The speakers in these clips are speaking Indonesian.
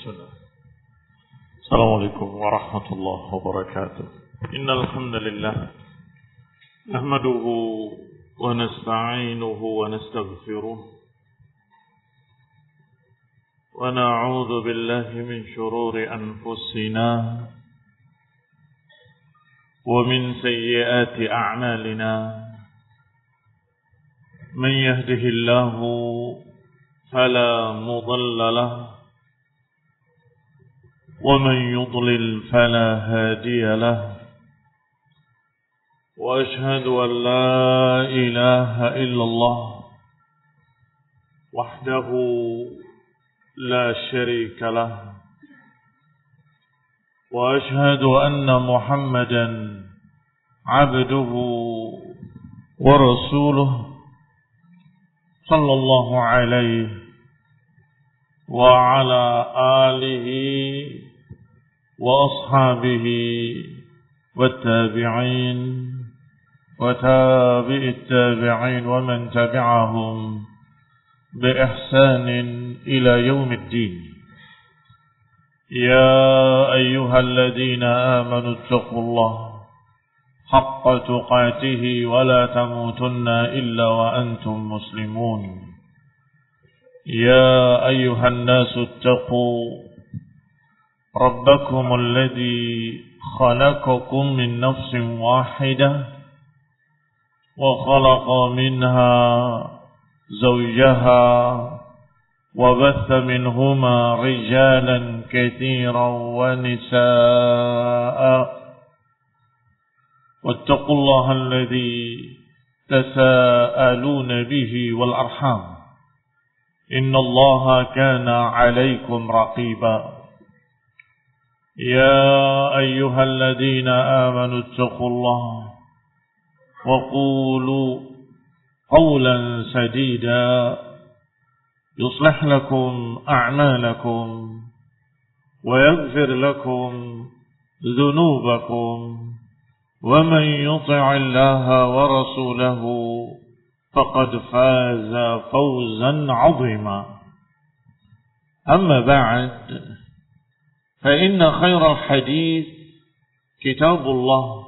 السلام عليكم ورحمة الله وبركاته. إن الحمد لله نحمده ونستعينه ونستغفره ونعوذ بالله من شرور أنفسنا ومن سيئات أعمالنا. من يهده الله فلا مضل له ومن يضلل فلا هادي له. وأشهد أن لا إله إلا الله وحده لا شريك له. وأشهد أن محمدا عبده ورسوله صلى الله عليه وعلى آله وأصحابه والتابعين وتابع التابعين ومن تبعهم بإحسان إلى يوم الدين. يا أيها الذين آمنوا اتقوا الله حق تقاته ولا تموتن إلا وأنتم مسلمون. يا أيها الناس اتقوا ربكم الذي خلقكم من نفس واحدة وخلق منها زوجها وبث منهما رجالا كثيرا ونساء. واتقوا الله الذي تساءلون به والأرحام إن الله كان عليكم رقيبا. يا أيها الذين آمنوا اتقوا الله وقولوا قولا سديدا يصلح لكم أعمالكم ويغفر لكم ذنوبكم ومن يطع الله ورسوله فقد فاز فوزا عظيما. أما بعد فإن خير الحديث كتاب الله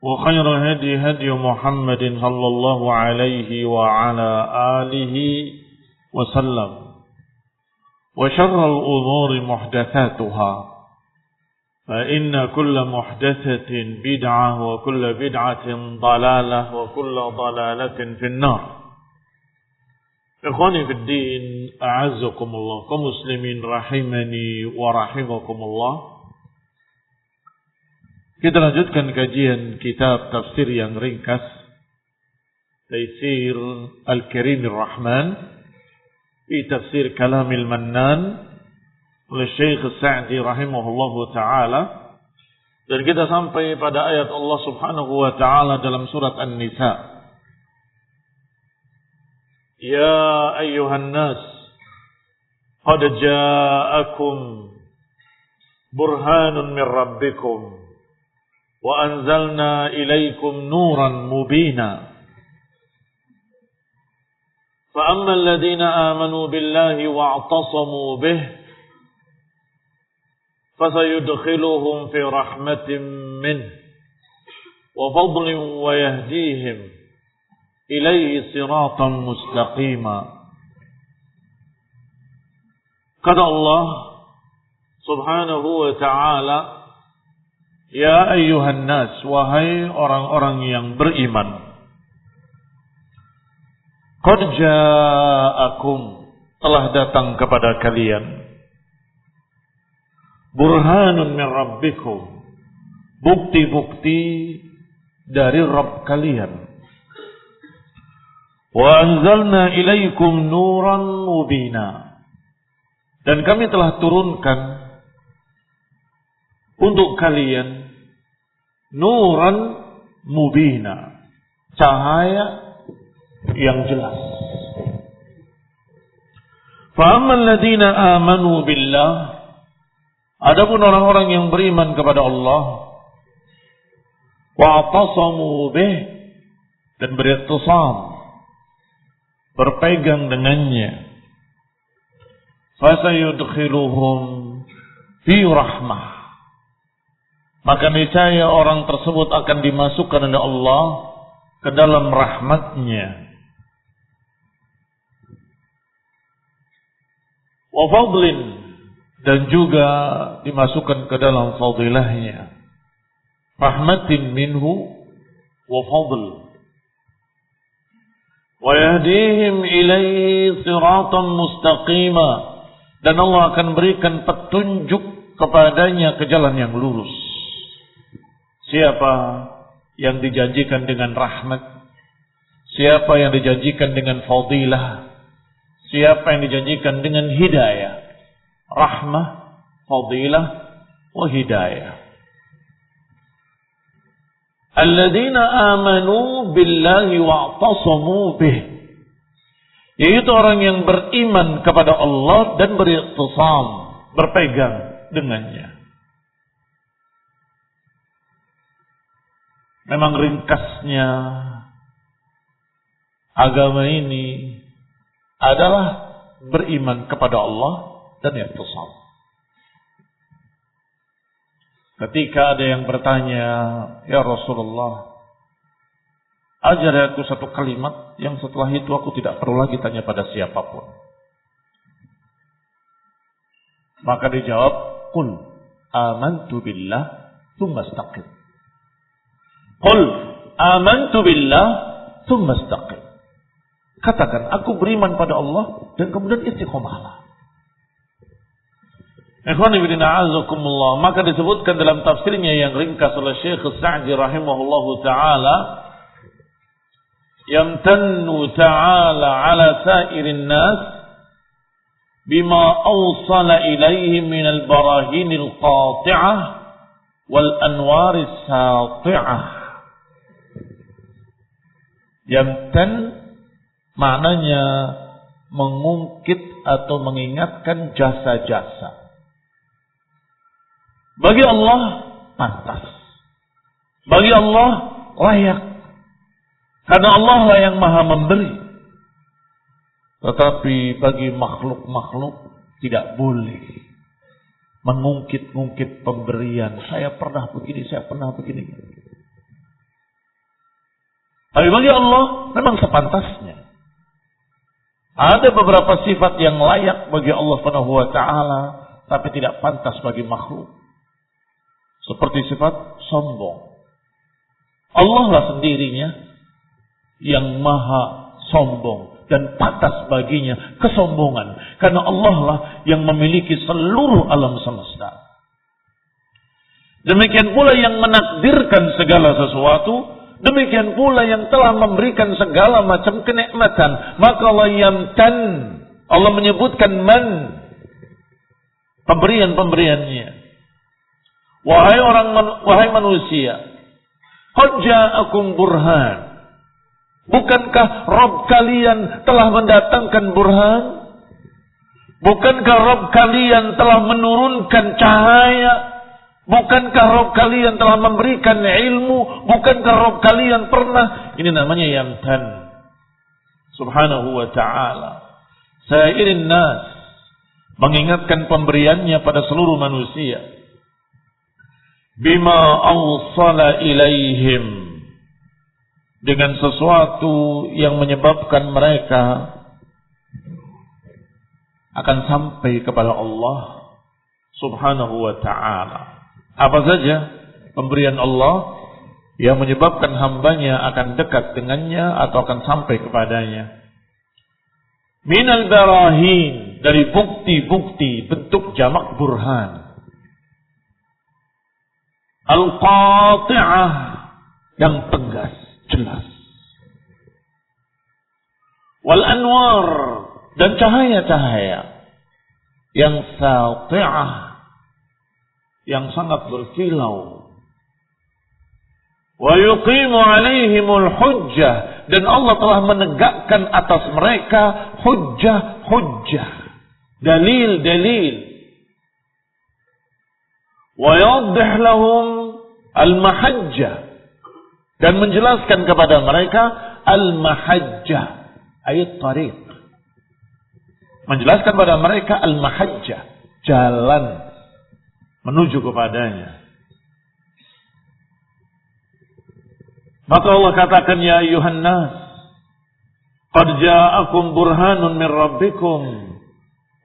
وخير هدي هدي محمد صلى الله عليه وعلى آله وسلم وشر الأمور محدثاتها فإن كل محدثة بدعة وكل بدعة ضلالة وكل ضلالة في النار. Ikhwani fi din, a'azzakumullah, kaum muslimin rahimani wa rahimakumullah. Kita lanjutkan kajian kitab tafsir yang ringkas Taisir Al-Karim Ar-Rahman fi tafsir Kalamil Mannan oleh Syekh Sa'di rahimahullahu ta'ala. Dan kita sampai pada ayat Allah subhanahu wa ta'ala dalam surat An-Nisa. Ya ayyuhan nas qad ja'akum burhanun min rabbikum wa anzalna ilaykum nuran mubina. Fa amma alladhina amanu billahi wa'tasamu bih fasayudkhiluhum fi rahmatin minhu wa fadlin wa yahdihim ilaihi siratan mustaqima. Kata Allah subhanahu wa ta'ala, ya ayyuhan nas, wahai orang-orang yang beriman, qad ja'akum, telah datang kepada kalian, burhanun min rabbikum, bukti-bukti dari Rabb kalian. Wa anzalna ilaikum nuran mubina, dan kami telah turunkan untuk kalian nuran mubina, cahaya yang jelas. Fa ammal ladzina amanu billah, adapun orang-orang yang beriman kepada Allah, wa atasamu bih, dan beriktisam, berpegang dengannya, fasayudkhiluhum fi rahmah. Maka niscaya orang tersebut akan dimasukkan oleh Allah ke dalam rahmatnya. Wa fadlin, dan juga dimasukkan ke dalam fadilahnya. Rahmatin minhu wa fadl. Wa yahdihim ilaihi siratan mustaqima, dan Allah akan berikan petunjuk kepadanya ke jalan yang lurus. Siapa yang dijanjikan dengan rahmat, siapa yang dijanjikan dengan fadilah, siapa yang dijanjikan dengan hidayah, rahmah, fadilah, wa hidayah. Alladzina amanu billahi wa'tasamu bih, yaitu orang yang beriman kepada Allah dan beriktisam, berpegang dengannya. Memang ringkasnya agama ini adalah beriman kepada Allah dan iktisam. Ketika ada yang bertanya, ya Rasulullah, ajar aku satu kalimat yang setelah itu aku tidak perlu lagi tanya pada siapapun. Maka dijawab, qul amantu billah tsumma istaqim. Qul amantu billah tsumma istaqim. Katakan, aku beriman pada Allah dan kemudian istiqomahlah. Ikhwan fillah a'azakumullah, maka disebutkan dalam tafsirnya yang ringkas oleh Syekh Sa'di rahimahullahu ta'ala, yamtannu ta'ala ala sa'irin nas bima awsala ilaihi minal barahinil qati'ah wal anwaris sati'ah. Yamtan maknanya mengungkit atau mengingatkan jasa-jasa. Bagi Allah pantas, bagi Allah layak, karena Allah lah yang maha memberi. Tetapi bagi makhluk-makhluk tidak boleh mengungkit-ungkit pemberian. Saya pernah begini, saya pernah begini. Tapi bagi Allah memang sepantasnya. Ada beberapa sifat yang layak bagi Allah Subhanahu wa taala, tapi tidak pantas bagi makhluk. Seperti sifat sombong. Allah lah sendirinya yang maha sombong dan pantas baginya kesombongan, karena Allah lah yang memiliki seluruh alam semesta. Demikian pula yang menakdirkan segala sesuatu, demikian pula yang telah memberikan segala macam kenikmatan. Maka Allah yamtan, Allah menyebutkan man, pemberian-pemberiannya. Wahai manusia, qad ja'akum burhan. Bukankah Rabb kalian telah mendatangkan burhan? Bukankah Rabb kalian telah menurunkan cahaya? Bukankah Rabb kalian telah memberikan ilmu? Bukankah Rabb kalian pernah? Ini namanya yamtan. Subhanahu wa ta'ala. Sa'irin nas, mengingatkan pemberiannya pada seluruh manusia. Bima awsala ilaihim, dengan sesuatu yang menyebabkan mereka akan sampai kepada Allah Subhanahu wa ta'ala. Apa saja pemberian Allah yang menyebabkan hambanya akan dekat dengannya atau akan sampai kepadanya. Minal barahin, dari bukti-bukti, bentuk jamak burhan. Al-qati'ah, yang tegas, jelas. Wal anwar, dan cahaya-cahaya yang sati'ah, yang sangat berkilau. Wa yuqimu alaihimul hujjah, dan Allah telah menegakkan atas mereka hujjah-hujjah, dalil-dalil. Wa yadhih lahum al-mahajjah, dan menjelaskan kepada mereka al-mahajjah, ayat tariq, menjelaskan pada mereka al-mahajjah, jalan menuju kepadanya. Maka Allah katakan, ya ayuhan nas, qad ja'akum burhanun min rabbikum.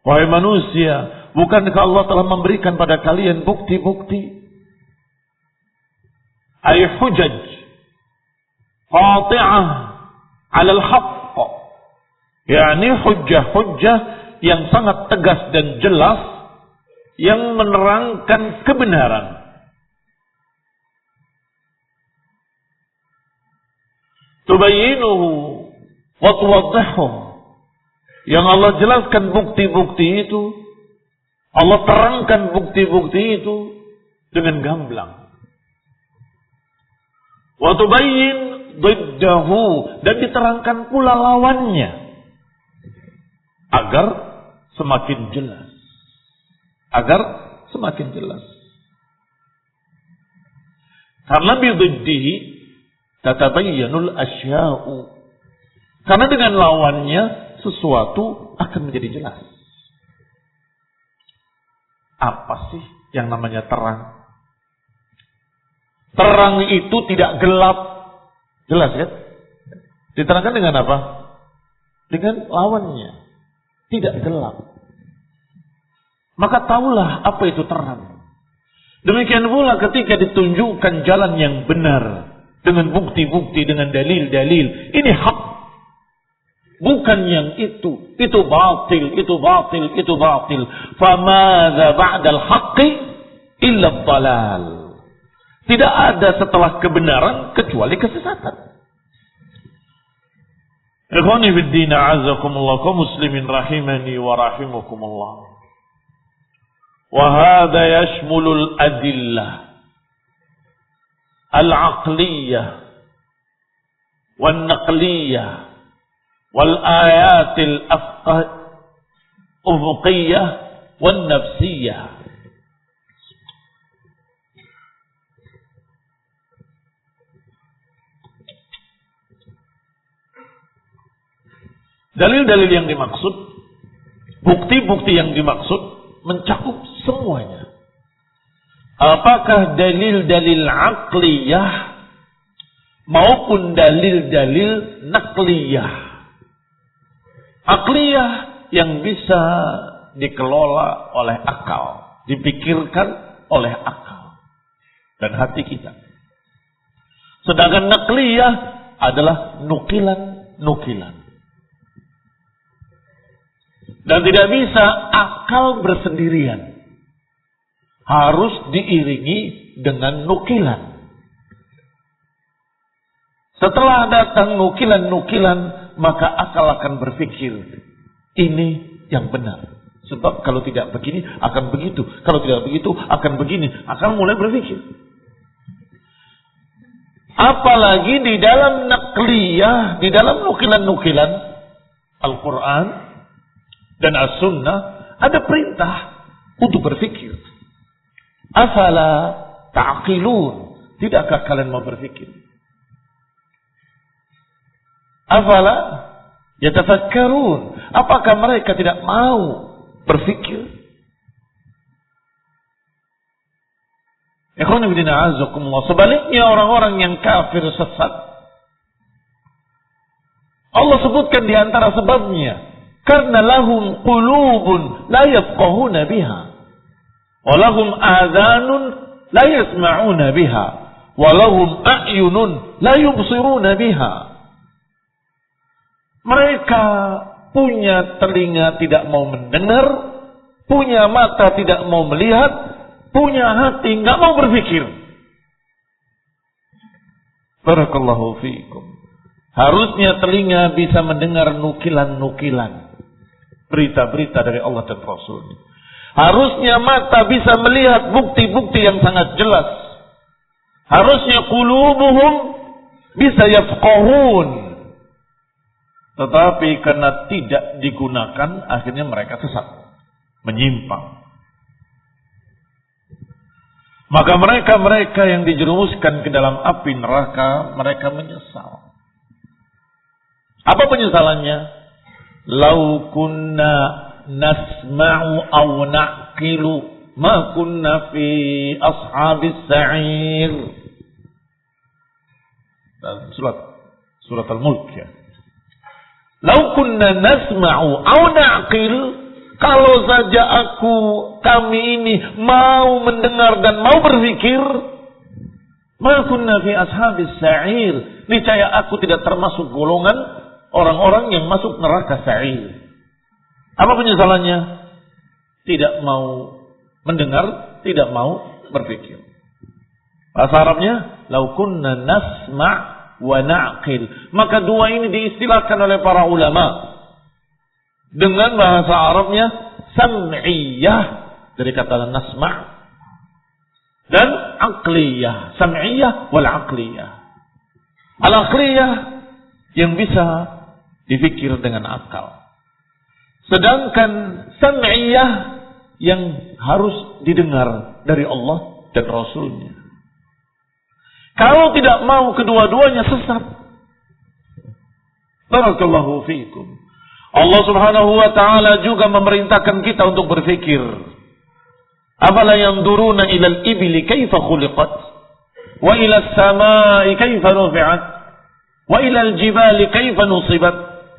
Wahai manusia, bukankah Allah telah memberikan pada kalian bukti-bukti? Ay hujaj qati'ah 'ala al-haqq. yakni hujjah-hujjah yang sangat tegas dan jelas yang menerangkan kebenaran. Tubayyinuhu wa tuwaddihuh. Yang Allah jelaskan bukti-bukti itu, Allah terangkan bukti-bukti itu dengan gamblang. Wa tubayyin diddahu, dan diterangkan pula lawannya agar semakin jelas. Agar semakin jelas. Karena bididdihi tatabayyanul asya'u. Karena dengan lawannya sesuatu akan menjadi jelas. Apa sih yang namanya terang? Terang itu tidak gelap. Jelas kan? Diterangkan dengan apa? Dengan lawannya. Tidak gelap. Maka tahulah apa itu terang. Demikian pula ketika ditunjukkan jalan yang benar. Dengan bukti-bukti, dengan dalil-dalil. Ini hak. Bukan yang itu. Itu batil, itu batil, itu batil. Famadha ba'dal haqqi illa dhalal. Tidak ada setelah kebenaran kecuali kesesatan. Ikhwani fid din, a'azzakumullah, kaum muslimin rahimani wa rahimakumullah. Wa hadha yashmulul adillah al-aqliyah wan naqliyah wal ayatil ufuqiyah wan nafsiyah. Dalil-dalil yang dimaksud, bukti-bukti yang dimaksud mencakup semuanya. Apakah dalil-dalil aqliyah maupun dalil-dalil naqliyah. Aqliyah yang bisa dikelola oleh akal, dipikirkan oleh akal dan hati kita. Sedangkan naqliyah adalah nukilan-nukilan. Dan tidak bisa akal bersendirian. Harus diiringi dengan nukilan. Setelah datang nukilan-nukilan, maka akal akan berpikir, ini yang benar. Sebab kalau tidak begini, akan begitu. Kalau tidak begitu, akan begini. Akal mulai berpikir. Apalagi di dalam naqliyah, di dalam nukilan-nukilan Al-Quran dan As-Sunnah, ada perintah untuk berpikir. Afala ta'qilun. Tidakkah kalian mau berpikir? Afala yatafakkarun. Apakah mereka tidak mau berpikir? Ikhwan fillah a'azzakumullah. Sebaliknya orang-orang yang kafir sesat, Allah sebutkan di antara sebabnya, karena lahum qulubun la yafqahuna biha, wa lahum adhanun la yasma'una biha, wa lahum a'yunun la yubsiruna biha. Mereka punya telinga tidak mau mendengar, punya mata tidak mau melihat, punya hati enggak mau berpikir. Barakallahu fiikum. Harusnya telinga bisa mendengar nukilan-nukilan, berita-berita dari Allah dan Rasul. Harusnya mata bisa melihat bukti-bukti yang sangat jelas. Harusnya qulubuhum bisa yafqahun. Tetapi karena tidak digunakan, akhirnya mereka sesat, menyimpang. Maka mereka yang dijerumuskan ke dalam api neraka, mereka menyesal. Apa penyesalannya? Lau kunna nasma'u aw na'qilu ma kunna fi ashabis sa'ir. Surat Al-Mulk ya. Lau kunna nasma'u aw na'qil, kalau saja kami ini mau mendengar dan mau berpikir, ma kunna fi ashabis sa'ir, niscaya aku tidak termasuk golongan orang-orang yang masuk neraka sa'ir. Apa penyesalannya? Tidak mau mendengar, tidak mau berpikir. Bahasa Arabnya, lau kunna nasma' wa na'qil. Maka dua ini diistilahkan oleh para ulama dengan bahasa Arabnya sam'iyah, dari kata nasma', dan aqliyah. Sam'iyah wal aqliyah. Al-aqliyah yang bisa dipikir dengan akal. Sedangkan sam'iyah yang harus didengar dari Allah dan Rasulnya. Kalau tidak mau kedua-duanya sesat. Barakallahu fiikum. Allah Subhanahu wa taala juga memerintahkan kita untuk berfikir. Afala yanzuruna ilal ibli kaifa khuliqat wa ila as-samai kaifa rufi'at wa ila al-jibali kaifa nusibat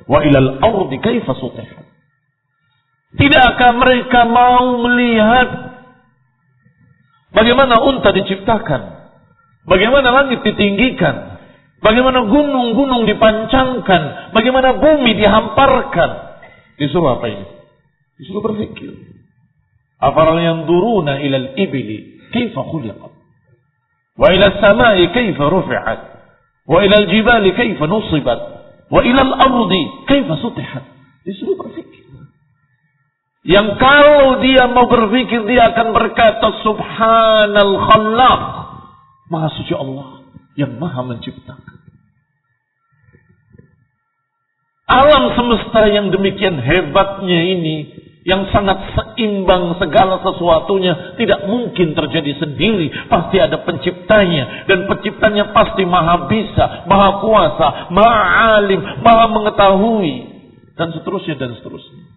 wa ila al-ardi kaifa sutihat. Tidakkah mereka mau melihat bagaimana unta diciptakan? Bagaimana langit ditinggikan, bagaimana gunung-gunung dipancangkan, bagaimana bumi dihamparkan. Disuruh apa ini? Disuruh berpikir. Afaral yanzuruna ilal ibli kaifa khuliqat wa ila as-samai kaifa rufi'at wa ila al-jibali kaifa nusibat wa ila al-ardi kaifa sutihat. Disuruh berpikir. Yang kalau dia mau berpikir, dia akan berkata subhanal khallaq, Maha suci Allah yang maha menciptakan. Alam semesta yang demikian hebatnya ini, yang sangat seimbang segala sesuatunya, tidak mungkin terjadi sendiri. Pasti ada penciptanya. Dan penciptanya pasti maha bisa, maha kuasa, maha alim, maha mengetahui. Dan seterusnya dan seterusnya.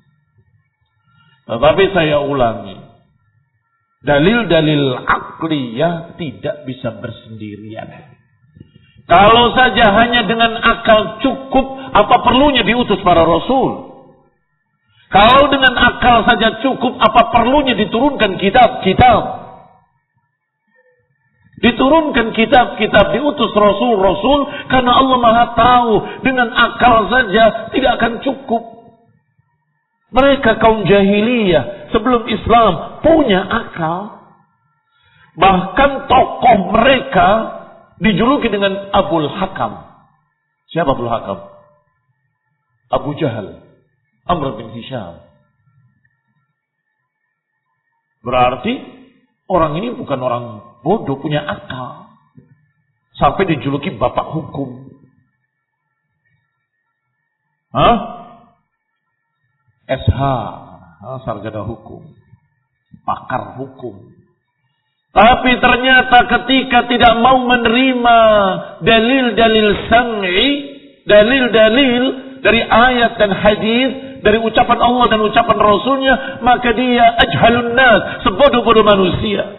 Tetapi saya ulangi. Dalil-dalil akliyah tidak bisa bersendirian. Kalau saja hanya dengan akal cukup, apa perlunya diutus para rasul? Kalau dengan akal saja cukup, apa perlunya diturunkan kitab-kitab? Diturunkan kitab-kitab, diutus rasul-rasul, karena Allah Maha tahu dengan akal saja tidak akan cukup. Mereka kaum jahiliyah sebelum Islam punya akal. Bahkan tokoh mereka dijuluki dengan Abul Hakam. Siapa Abul Hakam? Abu Jahal, Amr bin Hisham. Berarti orang ini bukan orang bodoh, punya akal. Sampai dijuluki bapak hukum. SH, sarjana hukum, pakar hukum. Tapi ternyata ketika tidak mau menerima dalil-dalil sam'i, dalil-dalil dari ayat dan hadis, dari ucapan Allah dan ucapan Rasulnya, maka dia ajhalun nas, sebodoh-bodoh manusia.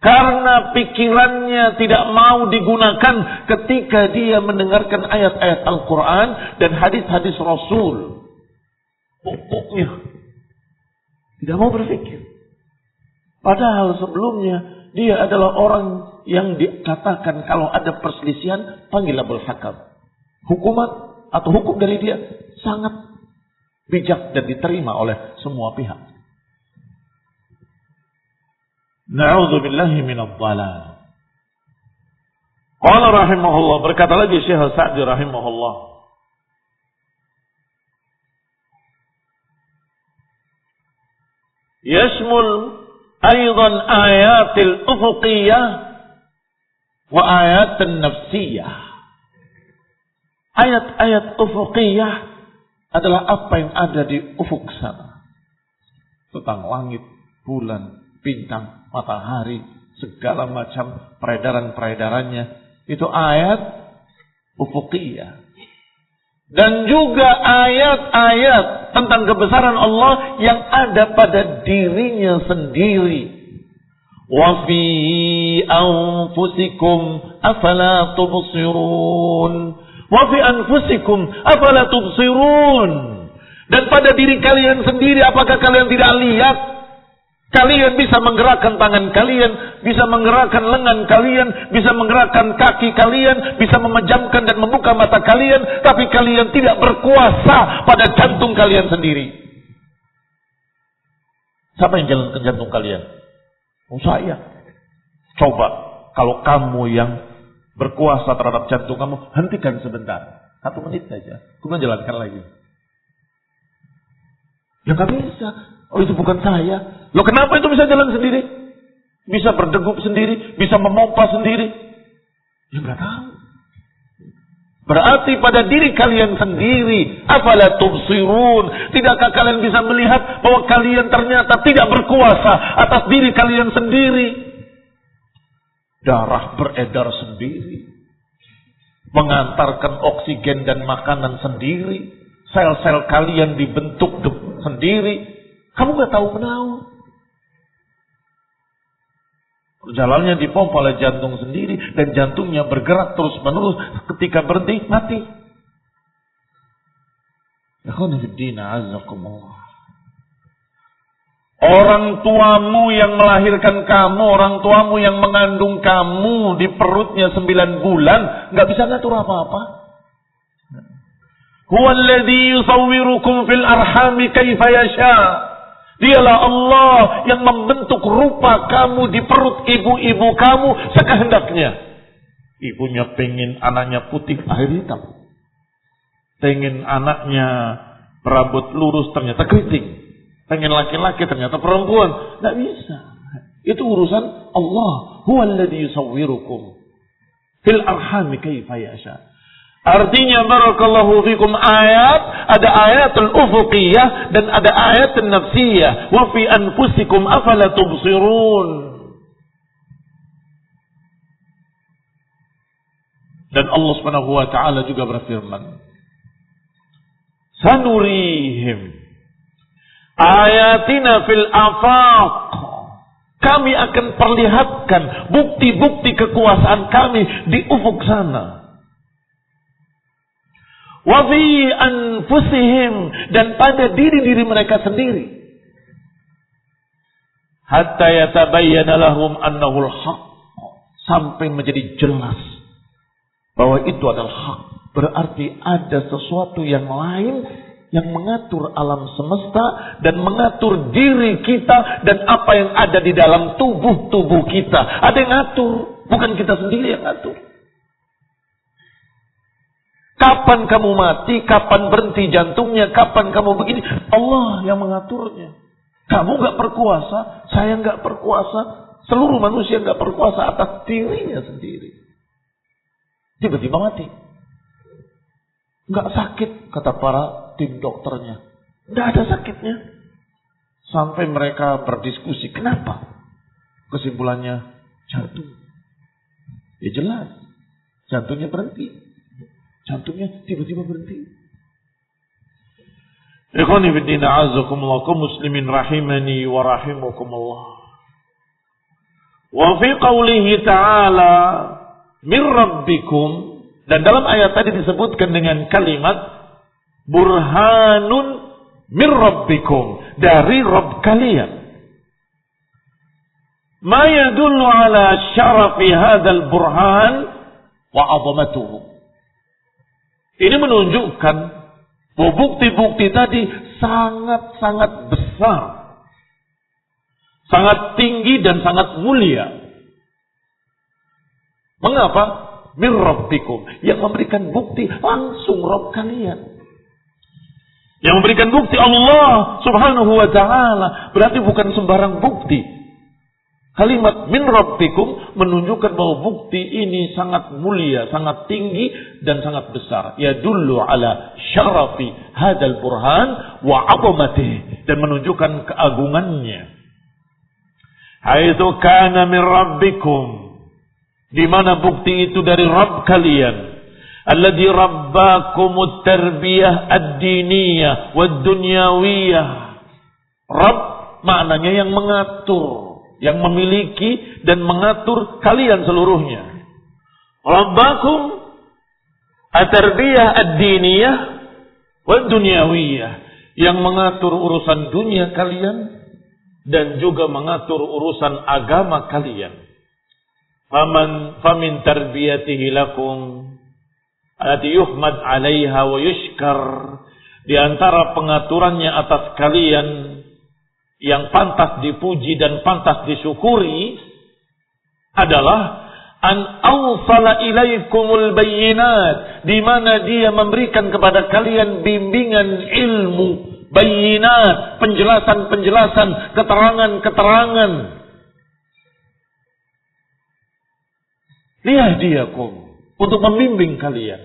Karena pikirannya tidak mau digunakan ketika dia mendengarkan ayat-ayat Al-Quran dan hadis-hadis Rasul. Pokoknya tidak mau berpikir. Padahal sebelumnya dia adalah orang yang dikatakan kalau ada perselisihan panggil Abul Hakam. Hukuman atau hukum dari dia sangat bijak dan diterima oleh semua pihak. Na'udzubillahi minadh dhalal. Qala rahimahullah, berkata lagi Syekh Sa'di rahimahullah, yashmul aidan ayatil ufuqiyah wa ayatin nafsiyah. Ayat-ayat ufuqiyah adalah apa yang ada di ufuk sana. Tentang langit, bulan, bintang, matahari, segala macam peredaran-peredarannya. Itu ayat ufuqiyah. Dan juga ayat-ayat tentang kebesaran Allah yang ada pada dirinya sendiri. Wa fi anfusikum afala tubsirun. Wa fi anfusikum afala tubsirun. Dan pada diri kalian sendiri apakah kalian tidak lihat? Kalian bisa menggerakkan tangan kalian, bisa menggerakkan lengan kalian, bisa menggerakkan kaki kalian, bisa memejamkan dan membuka mata kalian, tapi kalian tidak berkuasa pada jantung kalian sendiri. Siapa yang jalankan jantung kalian? Oh, saya. Coba, kalau kamu yang berkuasa terhadap jantung kamu, hentikan sebentar. 1 menit saja, kemudian jalankan lagi. Ya gak bisa. Oh, itu bukan saya. Loh, kenapa itu bisa jalan sendiri? Bisa berdegup sendiri, bisa memompa sendiri. Ya nggak tahu. Berarti pada diri kalian sendiri, afala tubsirun. Tidakkah kalian bisa melihat bahwa kalian ternyata tidak berkuasa atas diri kalian sendiri? Darah beredar sendiri, mengantarkan oksigen dan makanan sendiri. Sel-sel kalian dibentuk sendiri. Kamu nggak tahu menahu. Jalannya dipompa oleh jantung sendiri dan jantungnya bergerak terus menerus. Ketika berhenti mati. Orang tuamu yang melahirkan kamu, orang tuamu yang mengandung kamu di perutnya 9 bulan, nggak bisa ngatur apa-apa. Huwallazi yusawwirukum fil arhami kaifa yasha. Dialah Allah yang membentuk rupa kamu di perut ibu-ibu kamu sekehendaknya. Ibunya pengen anaknya putih, akhirnya hitam. Pengen anaknya berambut lurus, ternyata keriting. Pengen laki-laki, ternyata perempuan. Tidak bisa. Itu urusan Allah. Huwallazi yusawwirukum fil arhami kaifa yasha. Artinya barakallahu fikum ada ayatul ufuqiyah dan ada ayatul nafsiyah. Wa fi anfusikum afala tubsirun. Dan Allah Subhanahu wa taala juga berfirman, sanurihim ayatina fil afaq. Kami akan perlihatkan bukti-bukti kekuasaan kami di ufuk sana. Wa fi anfusihim, dan pada diri-diri mereka sendiri. Hatta yatabayyana lahum annahu al-haq, sampai menjadi jelas bahwa itu adalah hak. Berarti ada sesuatu yang lain yang mengatur alam semesta dan mengatur diri kita dan apa yang ada di dalam tubuh kita. Ada yang ngatur, bukan kita sendiri yang ngatur. Kapan kamu mati, kapan berhenti jantungnya, kapan kamu begini, Allah yang mengaturnya. Kamu gak berkuasa, saya gak berkuasa, seluruh manusia gak berkuasa atas dirinya sendiri. Tiba-tiba mati. Gak sakit, kata para tim dokternya. Gak ada sakitnya. Sampai mereka berdiskusi, kenapa? Kesimpulannya, jantung. Ya jelas, jantungnya berhenti. Jantungnya tiba-tiba berhenti. Ikhwani fiddin a'azakumullah, kaum muslimin rahimani wa rahimakumullah. Wa fi qawlihi ta'ala min rabbikum, dan dalam ayat tadi disebutkan dengan kalimat burhanun min rabbikum, dari Rabb kalian. Ma yadullu ala syarafi hadzal burhan wa 'azamatuhu. Ini menunjukkan bahwa bukti-bukti tadi sangat-sangat besar, sangat tinggi dan sangat mulia. Mengapa? Min rabbikum, yang memberikan bukti langsung Rabb kalian. Yang memberikan bukti Allah Subhanahu wa ta'ala. Berarti bukan sembarang bukti. Kalimat min rabbikum menunjukkan bahwa bukti ini sangat mulia, sangat tinggi dan sangat besar. Yadullu ala syarafi hadzal burhan wa 'azamatihi, dan menunjukkan keagungannya. Haitsu kana min rabbikum, di mana bukti itu dari Rabb kalian. alladzi rabbakumut tarbiyah ad-diniyah wad-dunyawiyah. Rabb maknanya yang mengatur, yang memiliki dan mengatur kalian seluruhnya. Rabbakum at-tarbiyah ad-diniyah wad-dunyawiyah, yang mengatur urusan dunia kalian dan juga mengatur urusan agama kalian. Famin tarbiyatihi lakum allati yuhmad 'alaiha wa yushkar, di antara pengaturannya atas kalian yang pantas dipuji dan pantas disyukuri adalah an awsala ilaikumul bayyinat, di mana dia memberikan kepada kalian bimbingan ilmu, bayyinat, penjelasan-penjelasan, keterangan-keterangan. Liyahdiyakum, untuk membimbing kalian.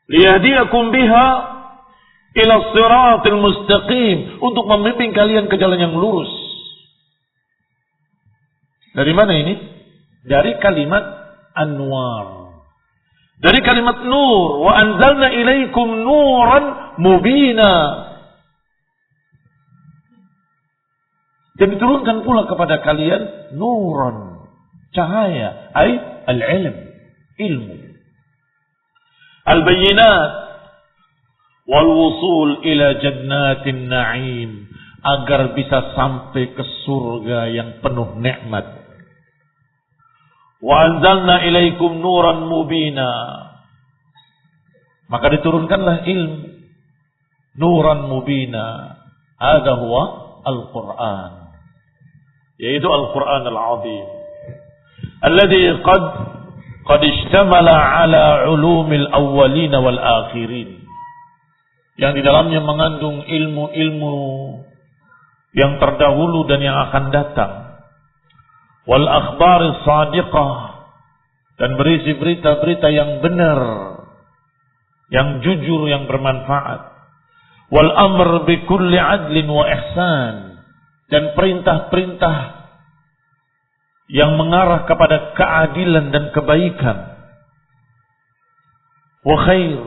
Liyahdiyakum biha ila siratil mustaqim, untuk membimbing kalian ke jalan yang lurus. Dari mana ini? Dari kalimat anwar. Dari kalimat nur. Wa anzalna ilaikum nuran mubina. Dan diturunkan pula kepada kalian nuran, cahaya, ay al-ilm, ilmu. Al-bayyinat wal wusul ila jannatin na'im, agar bisa sampai ke surga yang penuh nikmat. Wa anzalna ilaikum nuran mubina, maka diturunkanlah ilmu, nuran mubina. Hadza huwa al-Qur'an, yaitu Al-Qur'an al-azim alladhi qad ishtamala ala ulumil awwalin wal akhirin, yang di dalamnya mengandung ilmu-ilmu yang terdahulu dan yang akan datang. Wal akhbaris sadiqah, dan berisi berita-berita yang benar, yang jujur, yang bermanfaat. Wal amr bi kulli adlin wa ihsan, dan perintah-perintah yang mengarah kepada keadilan dan kebaikan. Wa khair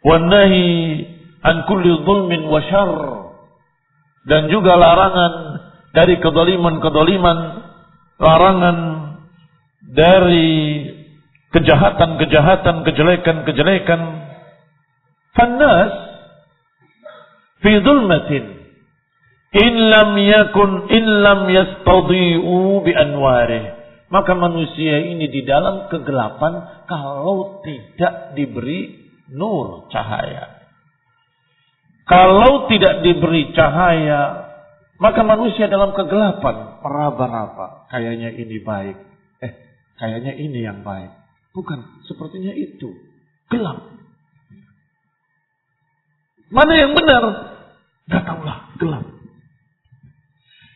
wa nahi an kulli zulmin wa syarr, dan juga larangan dari kedoliman-kedoliman, larangan dari kejahatan-kejahatan, kejelekan-kejelekan. Fannas fi zulmatin in lam yastadi'u bi anwarih, maka manusia ini di dalam kegelapan kalau tidak diberi nur, cahaya. Kalau tidak diberi cahaya, maka manusia dalam kegelapan, meraba-raba, kayaknya ini baik, kayaknya ini yang baik. Bukan, sepertinya itu gelap. Mana yang benar? Gak tahulah, gelap.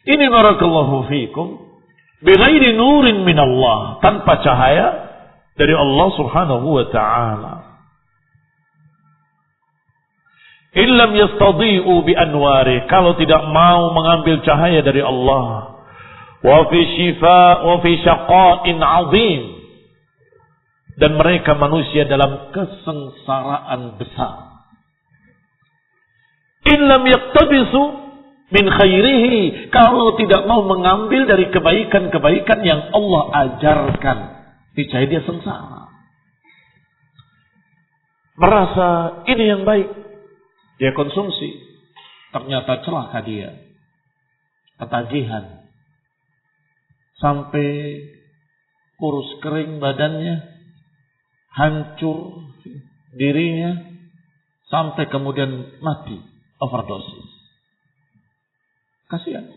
Ini barakallahu fikum, bighairi nurin min Allah, tanpa cahaya dari Allah subhanahu wa ta'ala. Illam yastadi'u bi anwari, kalau tidak mau mengambil cahaya dari Allah. Wa fi syaqa'in 'azim, dan mereka manusia dalam kesengsaraan besar. Illam yaqtabisu min khairihi, kalau tidak mau mengambil dari kebaikan-kebaikan yang Allah ajarkan, niscaya dia sengsara. Merasa ini yang baik, dia konsumsi, ternyata celaka dia, ketagihan, sampai kurus kering badannya, hancur dirinya, sampai kemudian mati, overdosis. Kasihan.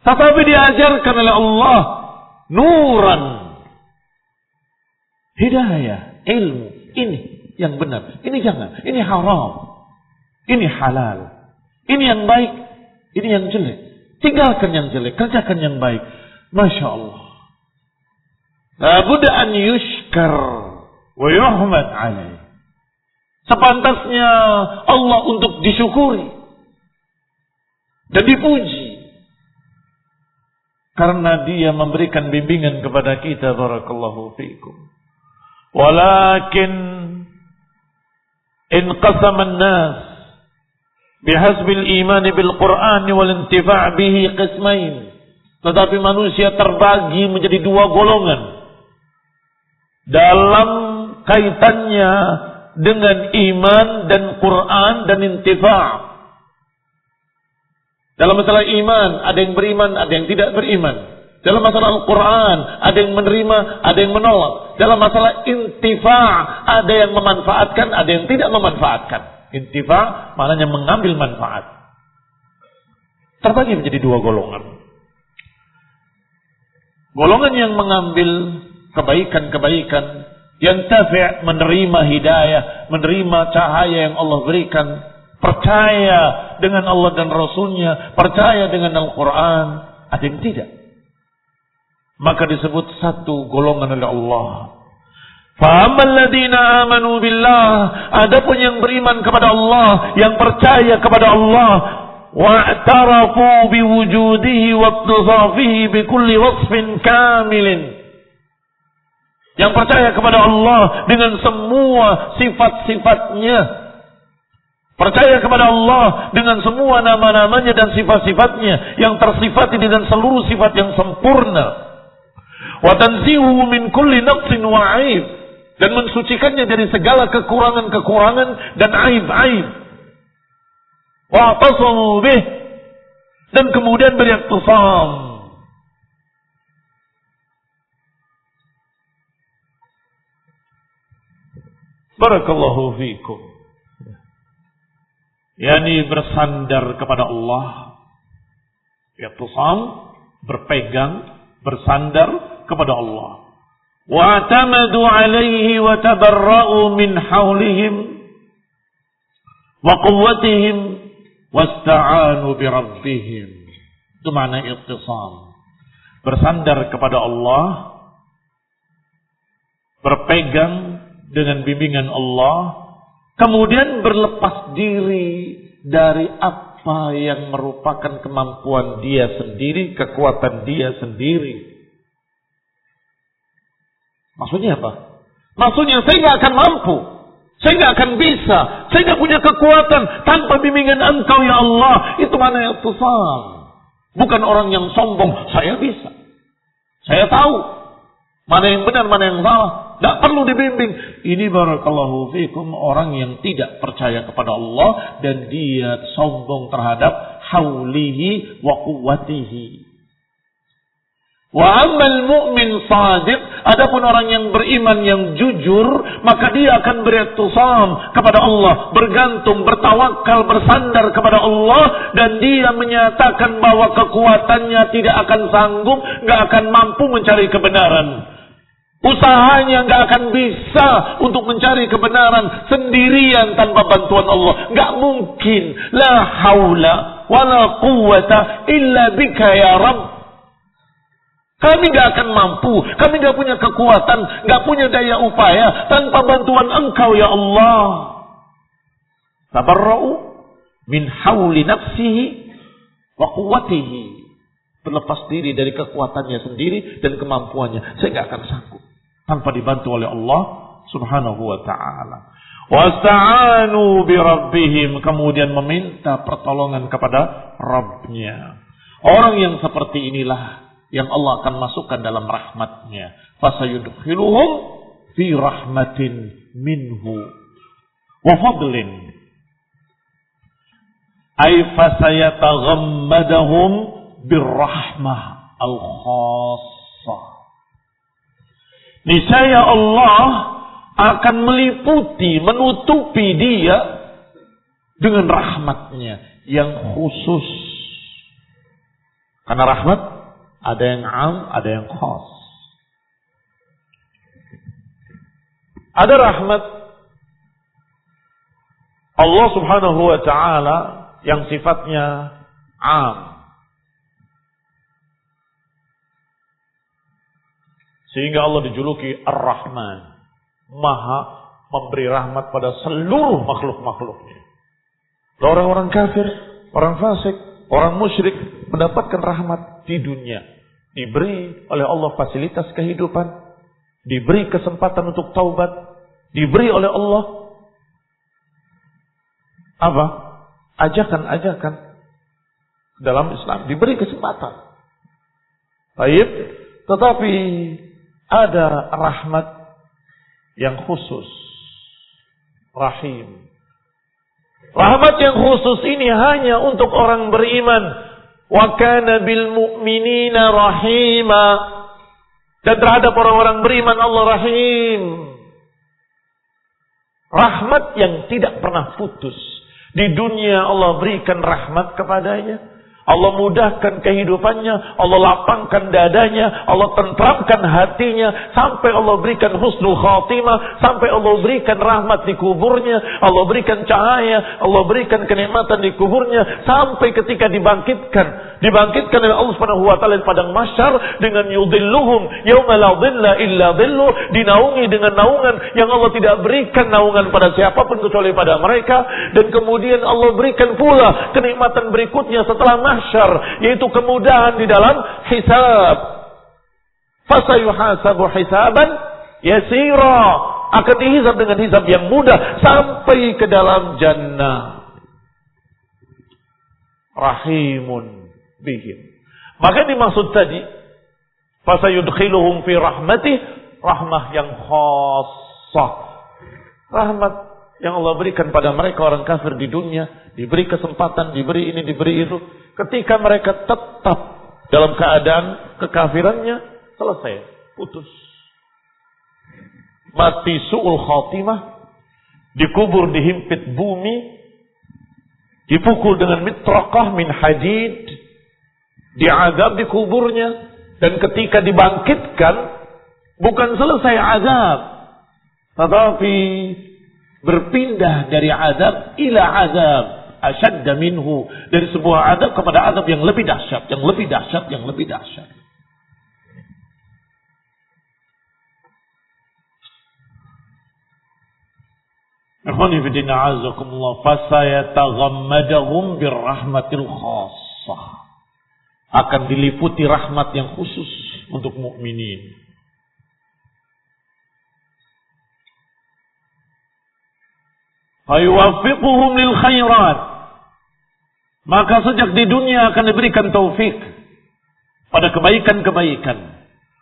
Tetapi diajarkan oleh Allah nuran, hidayah, ilmu, ini yang benar, ini jangan, ini haram, ini halal, ini yang baik, ini yang jelek. Tinggalkan yang jelek, kerjakan yang baik. Masya Allah. Labudda an yushkar wa yuhmad alaih. Sepantasnya Allah untuk disyukuri dan dipuji. karena dia memberikan bimbingan kepada kita. Barakallahu fiikum. Walakin inqasama an-nas bihasbil iman bil Qur'an wal intifa' bihi qismain. Tetapi manusia terbagi menjadi dua golongan dalam kaitannya dengan iman dan Quran dan intifa'. Dalam masalah iman, ada yang beriman, ada yang tidak beriman. Dalam masalah Al-Quran, ada yang menerima, ada yang menolak. Dalam masalah intifa', ada yang memanfaatkan, ada yang tidak memanfaatkan. Intifa' maknanya mengambil manfaat. Terbagi menjadi dua golongan. Golongan yang mengambil kebaikan-kebaikan, yang tafi', menerima hidayah, menerima cahaya yang Allah berikan, percaya dengan Allah dan Rasulnya, percaya dengan Al-Quran, ada yang tidak. Maka disebut satu golongan oleh Allah. Fa'amal ladina amanu billah, adapun yang beriman kepada Allah, yang percaya kepada Allah, wa'tarafu biwujudihi wa'tzafihi bikulli wasfin kamilin. Yang percaya kepada Allah dengan semua sifat-sifatnya. Percaya kepada Allah dengan semua nama-namanya dan sifat-sifatnya yang tersifati dengan seluruh sifat yang sempurna. Wa tanzihu min kulli naqsin wa aib, dan mensucikannya dari segala kekurangan-kekurangan dan aib-aib. Wa tasamu bih, dan kemudian beriktisam. Barakallahu fiikum. Yani bersandar kepada Allah. I'tisam, berpegang, bersandar kepada Allah. Wa'tamadu alaihi wa tabarra'u min hawlihim wa quwwatihim wasta'anu bi rabbihim. Itu makna i'tisam. Bersandar kepada Allah, berpegang dengan bimbingan Allah, kemudian berlepas diri dari apa yang merupakan kemampuan dia sendiri, kekuatan dia sendiri. Maksudnya apa? Maksudnya saya nggak akan mampu, saya nggak akan bisa, saya nggak punya kekuatan tanpa bimbingan Engkau ya Allah. Itu mana i'tisam. Bukan orang yang sombong, saya bisa, saya tahu mana yang benar, mana yang salah. Tidak perlu dibimbing. Ini barakallahu fiikum orang yang tidak percaya kepada Allah dan dia sombong terhadap haulihi wa quwwatihi. Wa ammal mu'min shadiq, adapun orang yang beriman yang jujur, maka dia akan beriktisam kepada Allah, bergantung, bertawakal, bersandar kepada Allah, dan dia menyatakan bahwa kekuatannya tidak akan sanggup, enggak akan mampu mencari kebenaran. Usahanya nggak akan bisa untuk mencari kebenaran sendirian tanpa bantuan Allah. Nggak mungkin. La haula wa la quwwata illa bika ya Rabb. Kami nggak akan mampu. Kami nggak punya kekuatan, nggak punya daya upaya tanpa bantuan Engkau ya Allah. Tabarra'u min hauli nafsihi wa quwwatihi. Berlepas diri dari kekuatannya sendiri dan kemampuannya. Saya nggak akan sanggup tanpa dibantu oleh Allah Subhanahu wa ta'ala. Wasta'anu bi rabbihim, kemudian meminta pertolongan kepada Rabbnya. Orang yang seperti inilah yang Allah akan masukkan dalam rahmatnya. Fasayudkhiluhum fi rahmatin minhu wa fadlin. Ay fasayataghammadahum birrahmah al-khassah. Niscaya Allah akan meliputi, menutupi dia dengan rahmatnya yang khusus. Karena rahmat ada yang am, ada yang khas. Ada rahmat Allah Subhanahu wa ta'ala yang sifatnya am, sehingga Allah dijuluki Ar-Rahman, Maha memberi rahmat pada seluruh makhluk-makhluknya. Orang-orang kafir, orang fasik, orang musyrik mendapatkan rahmat di dunia. diberi oleh Allah fasilitas kehidupan, diberi kesempatan untuk taubat, diberi oleh Allah apa? Ajakan-ajakan dalam Islam, diberi kesempatan. Baik, tetapi ada rahmat yang khusus, rahim. Rahmat yang khusus ini hanya untuk orang beriman. Wa kana bil mu'minina rahima. Dan terhadap orang-orang beriman Allah rahim. Rahmat yang tidak pernah putus. Di dunia Allah berikan rahmat kepadanya. Allah mudahkan kehidupannya, Allah lapangkan dadanya, Allah tentramkan hatinya, sampai Allah berikan husnul khatimah, sampai Allah berikan rahmat di kuburnya, Allah berikan cahaya, Allah berikan kenikmatan di kuburnya, sampai ketika dibangkitkan oleh Allah Subhanahu wa taala di padang mahsyar dengan yudhilluhum yauma la dhilla illa dhillu, dinaungi dengan naungan yang Allah tidak berikan naungan pada siapapun kecuali pada mereka. Dan kemudian Allah berikan pula kenikmatan berikutnya setelah mahsyar, yaitu kemudahan di dalam hisab. Fasayuhasabu hisaban yasira, akan dihisab dengan hisab yang mudah sampai ke dalam jannah. Rahimun bihim. Maka dimaksud tadi fasayudkhiluhum fi rahmatih, rahmah yang khassah, rahmat yang Allah berikan pada mereka orang kafir di dunia, diberi kesempatan, diberi ini, diberi itu. Ketika mereka tetap dalam keadaan kekafirannya, selesai, putus. Mati su'ul khatimah, dikubur dihimpit bumi, dipukul dengan mitraqah min hadid, diazab di kuburnya, dan ketika dibangkitkan bukan selesai azab, tetapi berpindah dari azab ila azab asyadda minhu, dari sebuah azab kepada azab yang lebih dahsyat, yang lebih dahsyat, yang lebih dahsyat. Ikhwani fi din a'azzakumullah, fasayataghammadahum birrahmatil khassah, akan diliputi rahmat yang khusus untuk mukminin. Fayuwaffiquhum lil khairat, maka sejak di dunia akan diberikan taufik pada kebaikan-kebaikan.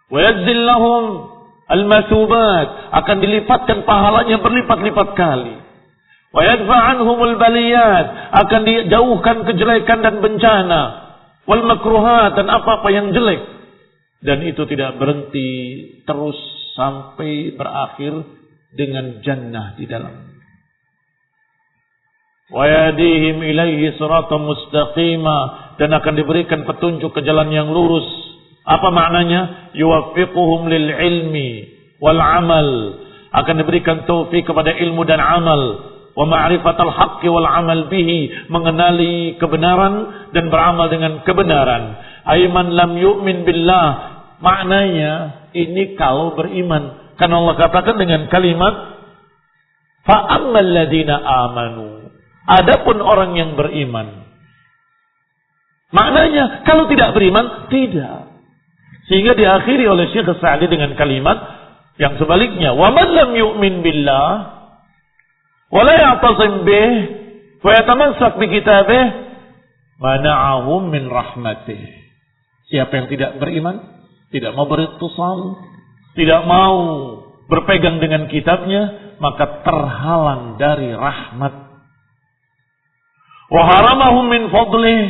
Wa yajzillahum al-masubat, akan dilipatkan pahalanya berlipat-lipat kali. Wa yadfa'anhumul baliyat, akan dijauhkan kejelekan dan bencana. Wal makruhat, dan apa-apa yang jelek. Dan itu tidak berhenti, terus sampai berakhir dengan jannah di dalam. Wa yadihim ilaihi siratan mustaqima, dan akan diberikan petunjuk ke jalan yang lurus. Apa maknanya? Yuwaffiquhum lil ilmi wal amal, akan diberikan taufik kepada ilmu dan amal. Wa ma'rifatal haqqi wal amal bihi, mengenali kebenaran dan beramal dengan kebenaran. Ayman lam yu'min billah, maknanya ini kalau beriman. Karena Allah katakan dengan kalimat fa ammal ladina amanu, adapun orang yang beriman. Maknanya kalau tidak beriman, tidak. Sehingga diakhiri oleh Syekh Sa'di dengan kalimat yang sebaliknya, wa man lam yu'min billah wa la ya'tasim bih wa yatamassak bi kitabih mana'ahum min rahmatih. Siapa yang tidak beriman, tidak mau berittisal, tidak mau berpegang dengan kitabnya, maka terhalang dari rahmat. Wa haramahum min fadlih,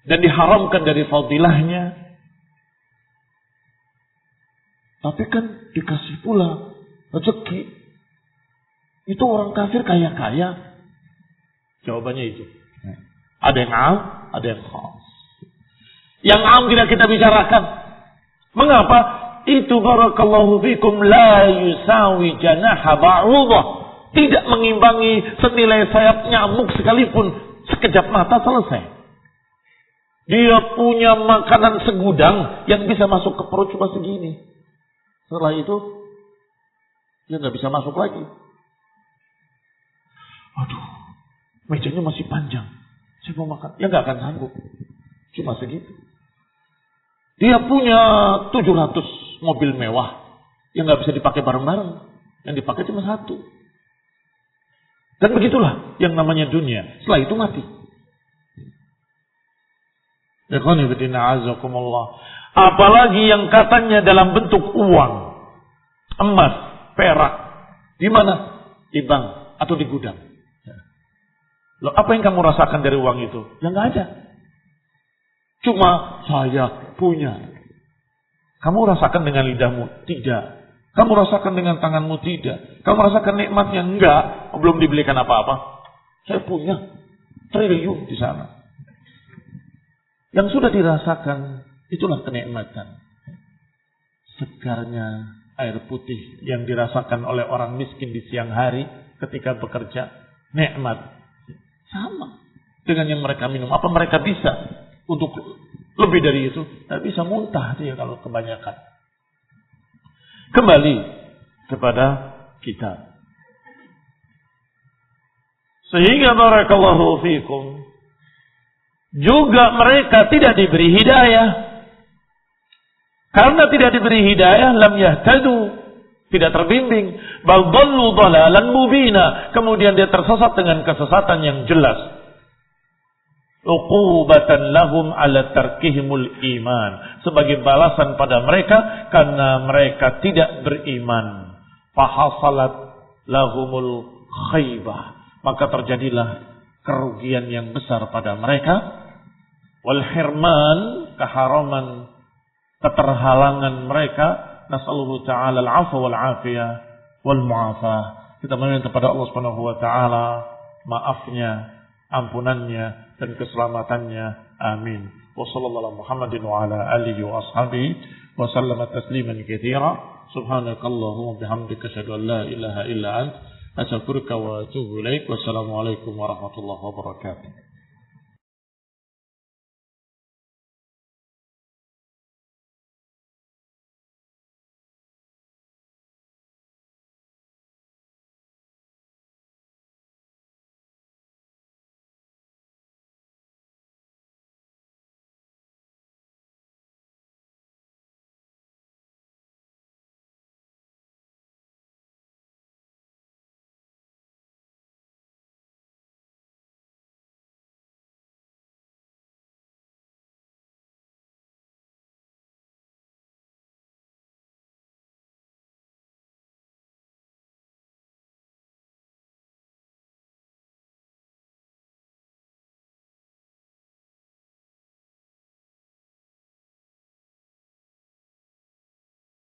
dan diharamkan dari fadilahnya. Tapi kan dikasih pula rezeki. Itu orang kafir kaya-kaya. Jawabannya itu. Ada yang am, ada yang khas. Yang am tidak kita bicarakan. Mengapa? Itu barakallahu fikum la yusawi janaha ba'udah, tidak mengimbangi senilai sayap nyamuk sekalipun. Sekejap mata selesai. Dia punya makanan segudang yang bisa masuk ke perut cuma segini. Setelah itu dia nggak bisa masuk lagi. Aduh, mejanya masih panjang. Saya mau makan, ya nggak akan sanggup. Cuma segitu. Dia punya 700 mobil mewah yang nggak bisa dipakai bareng-bareng. Yang dipakai cuma satu. Dan begitulah yang namanya dunia. Setelah itu mati. Apalagi yang katanya dalam bentuk uang, emas, perak. Di mana? Di bank atau di gudang. Loh, apa yang kamu rasakan dari uang itu? Ya nggak ada. Cuma saya punya. Kamu rasakan dengan lidahmu? Tidak. Kamu rasakan dengan tanganmu? Tidak. Kamu rasakan nikmatnya? Enggak. Belum dibelikan apa-apa. Saya punya triliun di sana. Yang sudah dirasakan, itulah kenikmatan. Segarnya air putih yang dirasakan oleh orang miskin di siang hari ketika bekerja. Nikmat. Sama dengan yang mereka minum. Apa mereka bisa untuk lebih dari itu? Tidak bisa, muntah dia kalau kebanyakan. Kembali kepada kita. Sehingga barakallahu fikum, juga mereka tidak diberi hidayah. Karena tidak diberi hidayah, lam yahtadu, tidak terbimbing, bal dhallu dhalalan mubina, kemudian dia tersesat dengan kesesatan yang jelas. Uqubatan lahum ala tarkihimul iman, sebagai balasan pada mereka karena mereka tidak beriman. Fahasalat lahumul khaybah, maka terjadilah kerugian yang besar pada mereka. Wal hirman, keharaman, keterhalangan mereka. Nasallahu ta'ala al-'afwa wal 'afiyah wal mu'afah. Kita meminta kepada Allah Subhanahu wa taala maafnya, ampunannya dan keselamatannya. Amin. Wa sallallahu Muhammadin wa ala alihi wa ashabihi wa sallama tasliman katsira. Subhanakallahumma bihamdika asyhadu an la ilaha illa anta astaghfiruka wa atubu ilaik. Wassalamu alaikum warahmatullahi wabarakatuh.